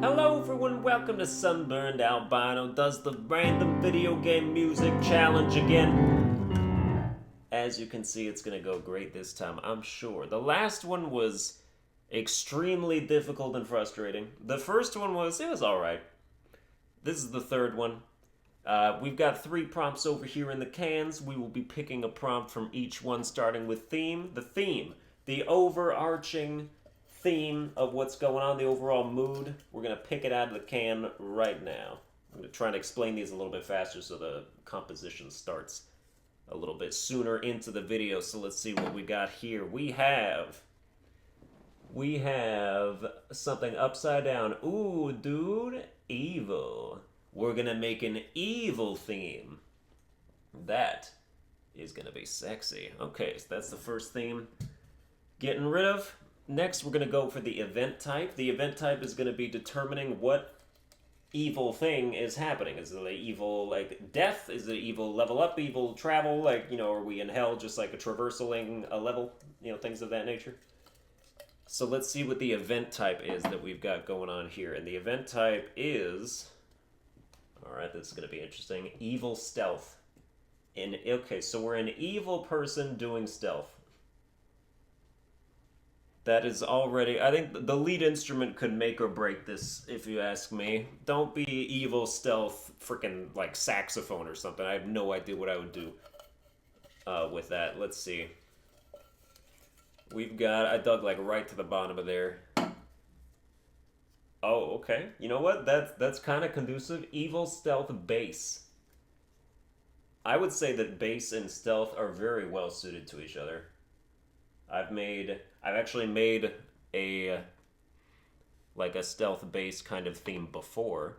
Hello everyone, welcome to Sunburned. Albino does the random video game music challenge again. As you can see, it's gonna go great this time, I'm sure. The last one was extremely difficult and frustrating. The first one it was alright. This is the third one. We've got 3 prompts over here in the cans. We will be picking a prompt from each one, starting with theme. The overarching theme of what's going on, the overall mood. We're going to pick it out of the can right now. I'm going to try and explain these a little bit faster so the composition starts a little bit sooner into the video. So let's see what we got here. We have something upside down. Ooh, dude, evil. We're going to make an evil theme. That is going to be sexy. Okay, so that's the first theme. Getting rid of. Next, we're going to go for the event type. The event type is going to be determining what evil thing is happening. Is it an evil, like, death? Is it evil level up, evil travel? Like, are we in hell just like a traversaling a level? Things of that nature. So let's see what the event type is that we've got going on here. And the event type is... Alright, this is going to be interesting. Evil stealth. Okay, so we're an evil person doing stealth. That is already... I think the lead instrument could make or break this, if you ask me. Don't be evil stealth freaking, like, saxophone or something. I have no idea what I would do with that. Let's see. We've got... I dug, like, right to the bottom of there. Oh, okay. You know what? That's kind of conducive. Evil stealth bass. I would say that bass and stealth are very well suited to each other. I've actually made a stealth bass kind of theme before.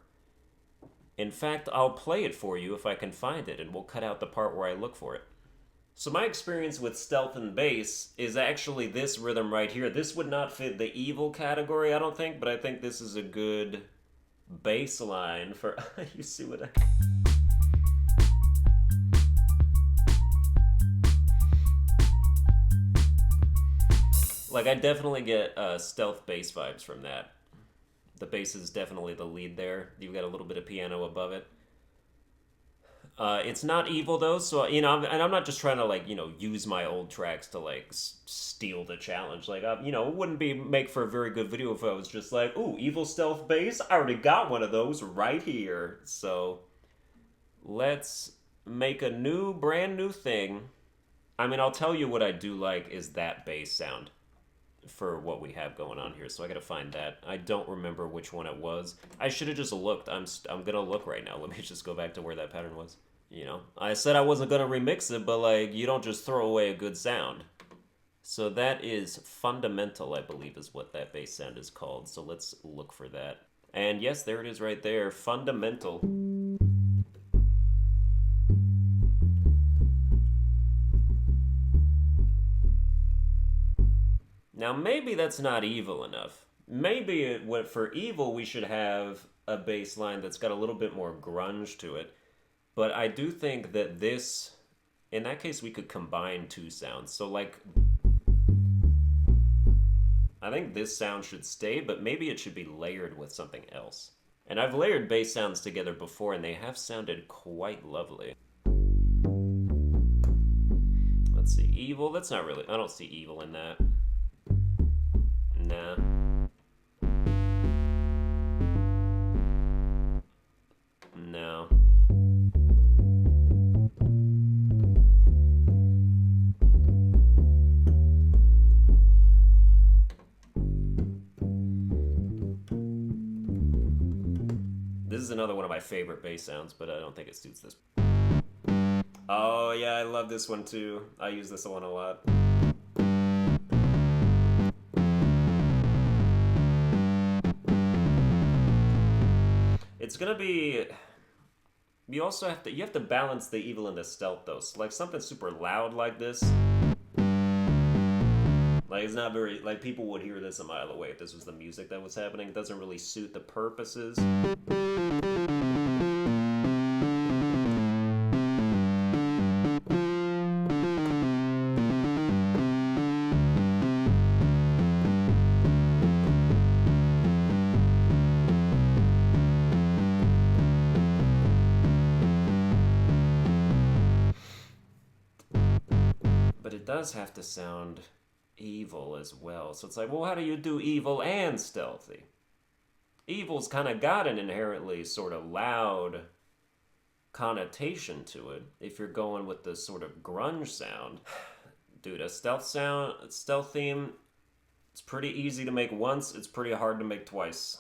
In fact, I'll play it for you if I can find it, and we'll cut out the part where I look for it. So my experience with stealth and bass is actually this rhythm right here. This would not fit the evil category, I don't think, but I think this is a good bass line for... You see what I... Like, I definitely get stealth bass vibes from that. The bass is definitely the lead there. You've got a little bit of piano above it. It's not evil, though, so, and I'm not just trying to, use my old tracks to, steal the challenge. Like, it wouldn't make for a very good video if I was just like, ooh, evil stealth bass? I already got one of those right here. So, let's make a brand new thing. I'll tell you what I do like is that bass sound for what we have going on here, so I gotta find that. I don't remember which one it was. I should have just looked. I'm gonna look right now. Let me just go back to where that pattern was. I said I wasn't gonna remix it, but you don't just throw away a good sound. So that is Fundamental, I believe is what that bass sound is called. So let's look for that. And yes, there it is right there. Fundamental. Now, maybe that's not evil enough. Maybe for evil, we should have a bass line that's got a little bit more grunge to it. But I do think that this, in that case, we could combine 2 sounds. So, I think this sound should stay, but maybe it should be layered with something else. And I've layered bass sounds together before, and they have sounded quite lovely. Let's see, evil? That's not really, I don't see evil in that. Nah. No. This is another one of my favorite bass sounds, but I don't think it suits this. Oh yeah, I love this one too. I use this one a lot. It's gonna be... You also have to balance the evil and the stealth though. So something super loud like this. It's not very... people would hear this a mile away if this was the music that was happening. It doesn't really suit the purposes. does have to sound evil as well. So it's like, well, how do you do evil and stealthy? Evil's kind of got an inherently sort of loud connotation to it if you're going with the sort of grunge sound. Dude, a stealth theme, it's pretty easy to make once, it's pretty hard to make twice.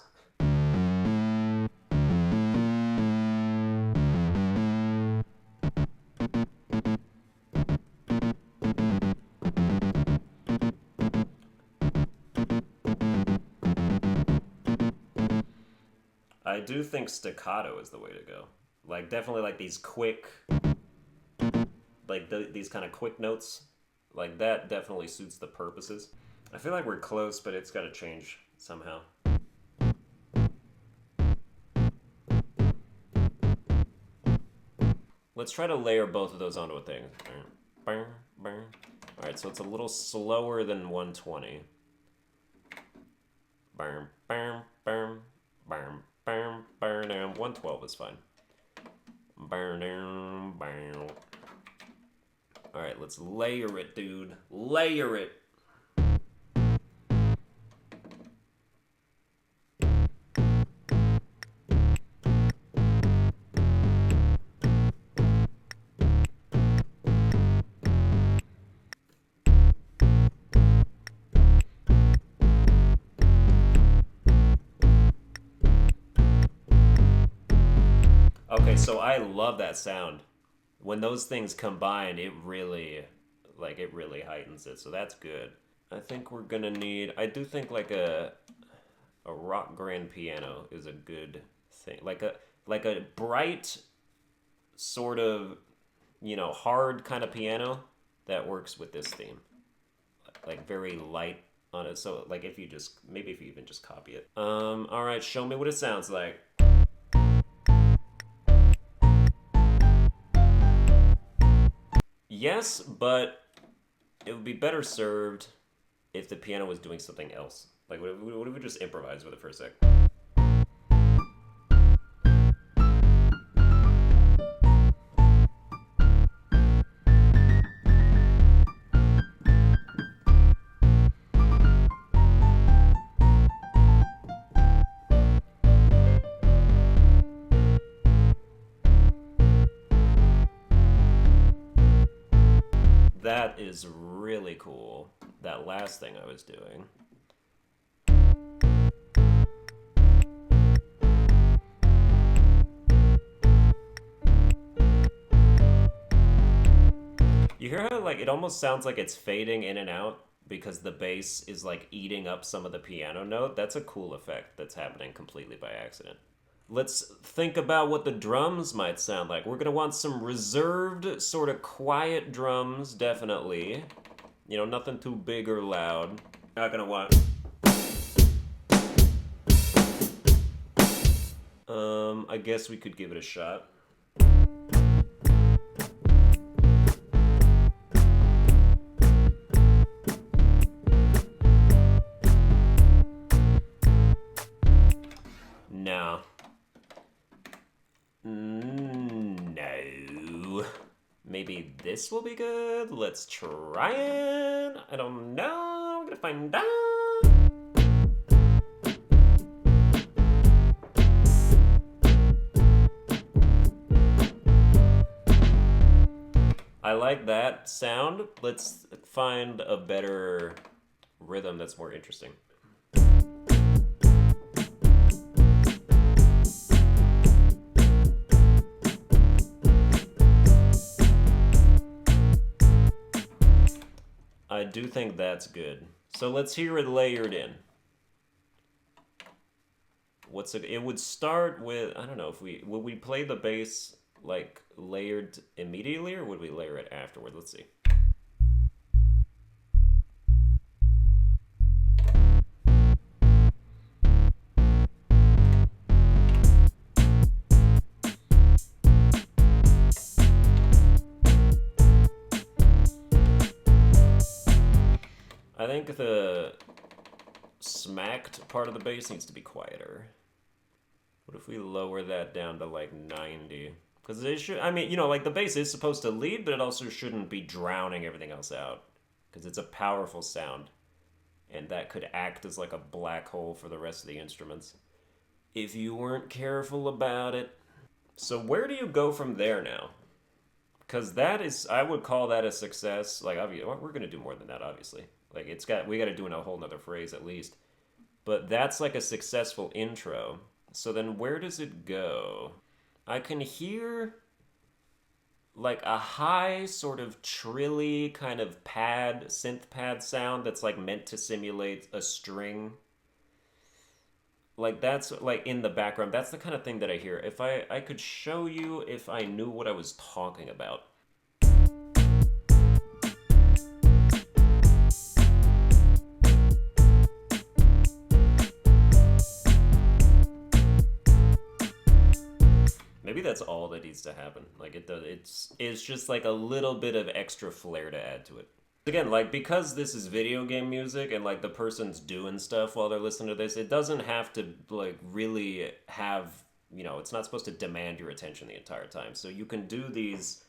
I do think staccato is the way to go. Like, definitely like these quick, like these kind of quick notes. Like, that definitely suits the purposes. I feel like we're close, but it's got to change somehow. Let's try to layer both of those onto a thing. Alright, so it's a little slower than 120. 112 is fine. Alright, let's layer it, dude. Layer it. Okay, so I love that sound. When those things combine, it really heightens it. So that's good. I think we're gonna need. I do think like a rock grand piano is a good thing. Like a bright, sort of, hard kind of piano that works with this theme. Like very light on it. So like if you even just copy it. All right, show me what it sounds like. Yes, but it would be better served if the piano was doing something else. Like, what if we just improvise with it for a sec? That is really cool. That last thing I was doing. You hear how like it almost sounds like it's fading in and out because the bass is like eating up some of the piano note? That's a cool effect that's happening completely by accident. Let's think about what the drums might sound like. We're gonna want some reserved, sort of quiet drums, definitely. Nothing too big or loud. Not gonna want... I guess we could give it a shot. No. No. Maybe this will be good? Let's try it. I don't know. I'm gonna find out. I like that sound. Let's find a better rhythm that's more interesting. I do think that's good. So let's hear it layered in. It would start with, I don't know, would we play the bass like layered immediately or would we layer it afterward? Let's see. I think the smacked part of the bass needs to be quieter. What if we lower that down to like 90? Because it should, like the bass is supposed to lead, but it also shouldn't be drowning everything else out. because it's a powerful sound, and that could act as like a black hole for the rest of the instruments if you weren't careful about it. So where do you go from there now? Because that is, I would call that a success. Like, obviously, we're gonna do more than that, obviously. Like, we got to do a whole nother phrase at least. But that's like a successful intro. So then where does it go? I can hear like a high sort of trilly kind of synth pad sound that's like meant to simulate a string. Like that's like in the background. That's the kind of thing that I hear. If I could show you if I knew what I was talking about. Maybe that's all that needs to happen. Like it does. It's just like a little bit of extra flair to add to it. Again, like because this is video game music and like the person's doing stuff while they're listening to this, it doesn't have to like really have, it's not supposed to demand your attention the entire time. So you can do these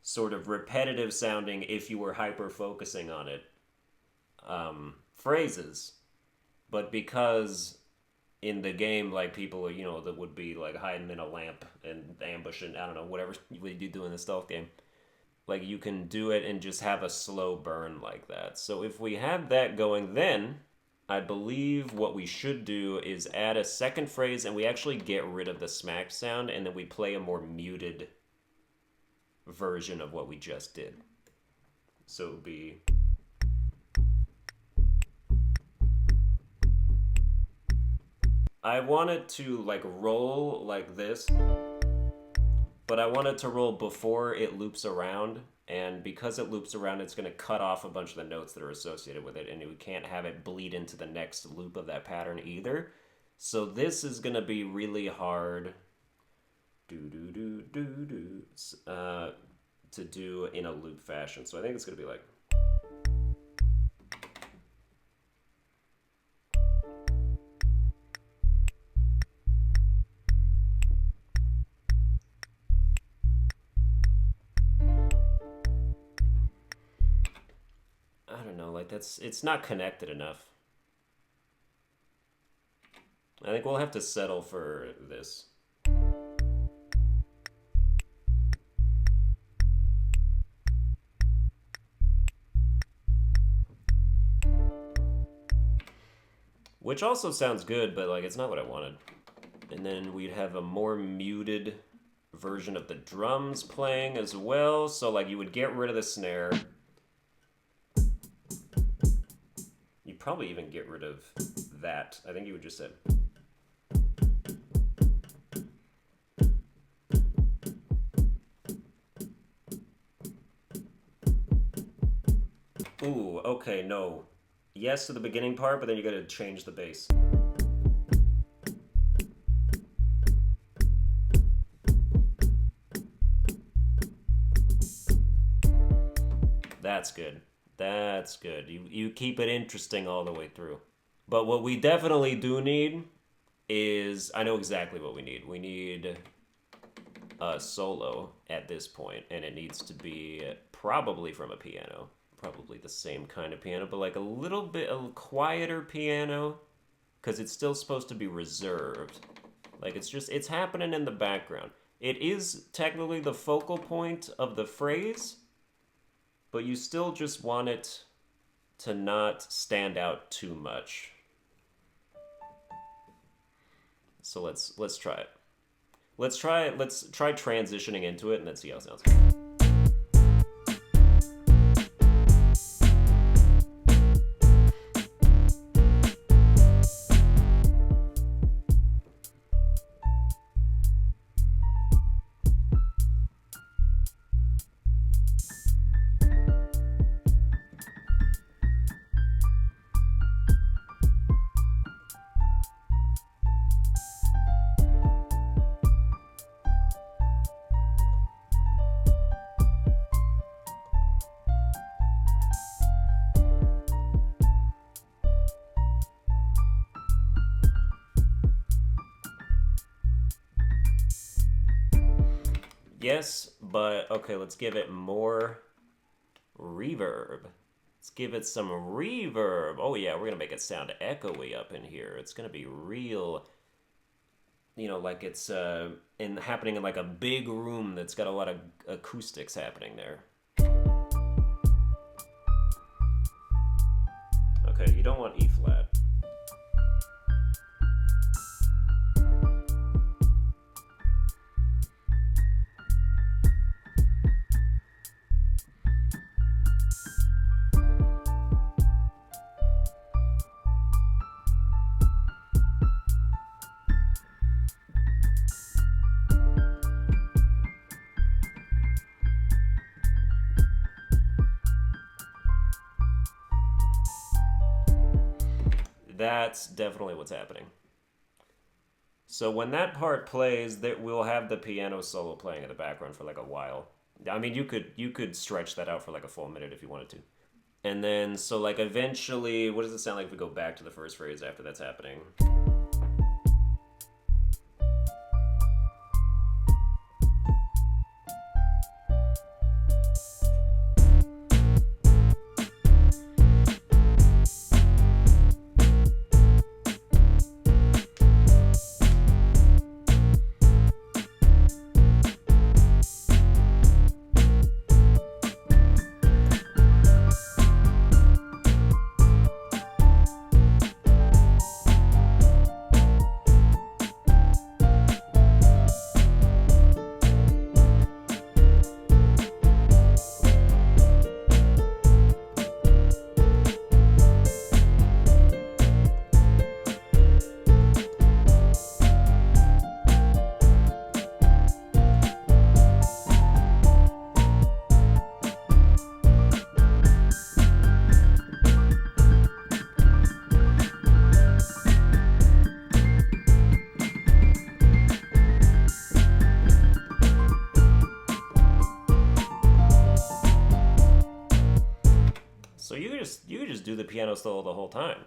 sort of repetitive sounding, if you were hyper focusing on it, phrases. But because in the game, like people, that would be like hiding in a lamp and ambushing, I don't know, whatever you do in the stealth game. Like you can do it and just have a slow burn like that. So if we had that going, then I believe what we should do is add a second phrase and we actually get rid of the smack sound and then we play a more muted version of what we just did. So it would be... I want it to like roll like this, but I want it to roll before it loops around, and because it loops around, it's going to cut off a bunch of the notes that are associated with it, and we can't have it bleed into the next loop of that pattern either. So this is going to be really hard to do in a loop fashion. So I think it's going to be like... I don't know, like it's not connected enough. I think we'll have to settle for this. Which also sounds good, but like it's not what I wanted. And then we'd have a more muted version of the drums playing as well. So like you would get rid of the snare. You'd probably even get rid of that. I think you would just say... Ooh, okay, no. Yes to the beginning part, but then you gotta change the bass. That's good. That's good. You keep it interesting all the way through. But what we definitely do need is... I know exactly what we need. We need a solo at this point, and it needs to be probably from a piano. Probably the same kind of piano, but like a little bit a quieter piano, because it's still supposed to be reserved. Like it's happening in the background. It is technically the focal point of the phrase, but you still just want it to not stand out too much. So let's try it. Let's try transitioning into it and let's see how it sounds. Yes, but okay, let's give it more reverb. Let's give it some reverb. Oh yeah, we're gonna make it sound echoey up in here. It's gonna be real, like it's happening in like a big room that's got a lot of acoustics happening there. Okay, you don't want E flat. That's definitely what's happening. So when that part plays, that we'll have the piano solo playing in the background for like a while. I mean, you could stretch that out for like a full minute if you wanted to. And then, so like eventually, what does it sound like if we go back to the first phrase after that's happening? So you could just do the piano solo the whole time.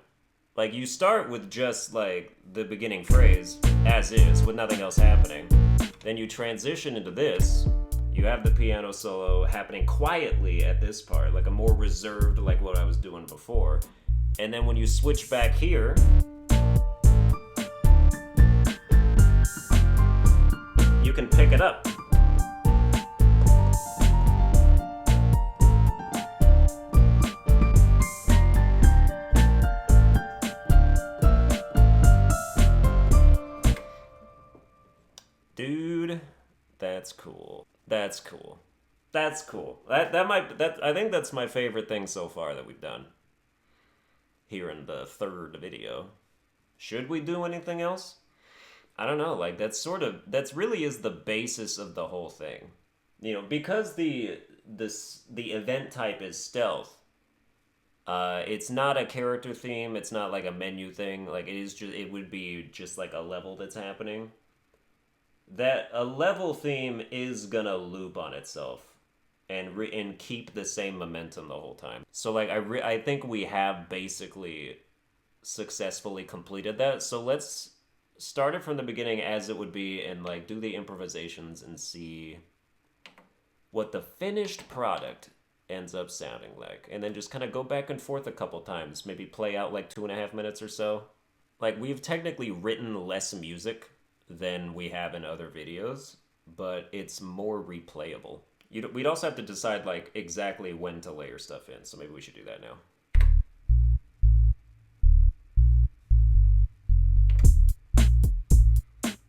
Like you start with just like the beginning phrase as is with nothing else happening. Then you transition into this. You have the piano solo happening quietly at this part, like a more reserved, like what I was doing before. And then when you switch back here, you can pick it up. Dude, that's cool. That's cool. That's cool. I think that's my favorite thing so far that we've done here in the third video. Should we do anything else? I don't know. Like that's really is the basis of the whole thing. Because the event type is stealth. It's not a character theme. It's not like a menu thing. Like it would be just like a level that's happening. That a level theme is gonna loop on itself and keep the same momentum the whole time. So like I think we have basically successfully completed that. So let's start it from the beginning as it would be and like do the improvisations and see what the finished product ends up sounding like. And then just kind of go back and forth a couple times, maybe play out like 2.5 minutes or so. Like we've technically written less music than we have in other videos, but it's more replayable. We'd also have to decide like exactly when to layer stuff in, so maybe we should do that now.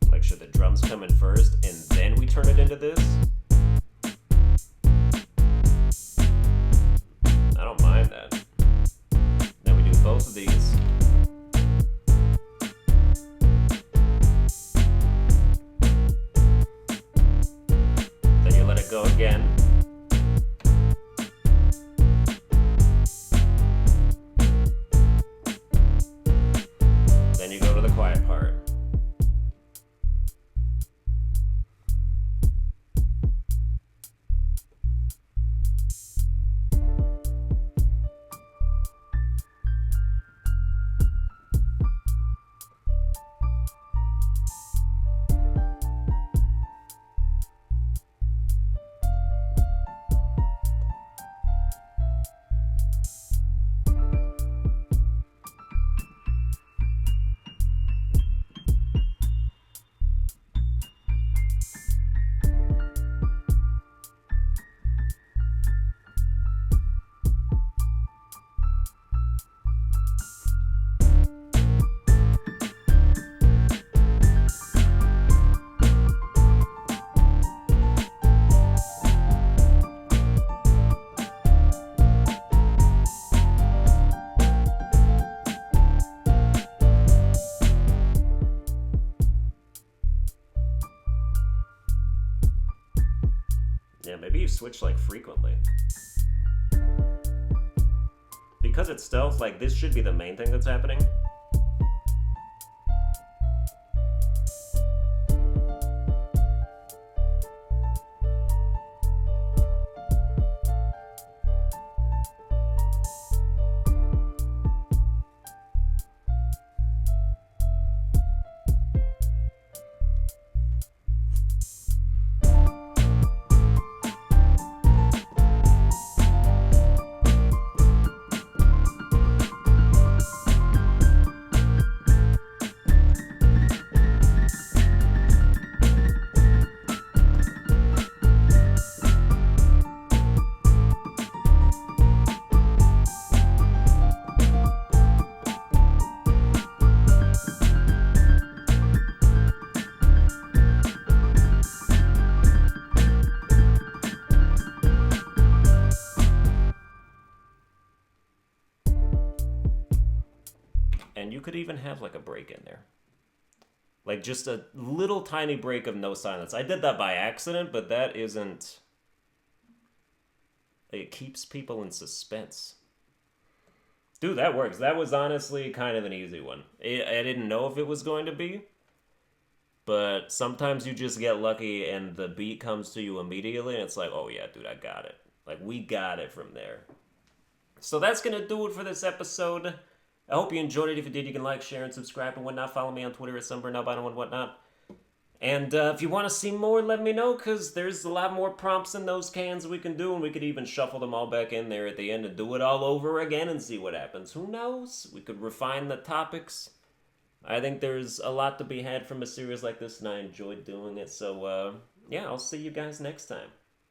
Like should the drums come in first and then we turn it into this? I don't mind that. Then we do both of these. Go again. Then you go to the quiet part. Yeah, maybe you switch like frequently. Because it's stealth, like this should be the main thing that's happening. And you could even have like a break in there. Like just a little tiny break of no silence. I did that by accident, but that isn't... It keeps people in suspense. Dude, that works. That was honestly kind of an easy one. I didn't know if it was going to be, but sometimes you just get lucky and the beat comes to you immediately and it's like, oh yeah, dude, I got it. Like, we got it from there. So that's going to do it for this episode. I hope you enjoyed it. If you did, you can like, share, and subscribe and whatnot. Follow me on Twitter at Sunburned, Albino, and whatnot. And if you want to see more, let me know, because there's a lot more prompts in those cans we can do, and we could even shuffle them all back in there at the end and do it all over again and see what happens. Who knows? We could refine the topics. I think there's a lot to be had from a series like this, and I enjoyed doing it. So, yeah, I'll see you guys next time.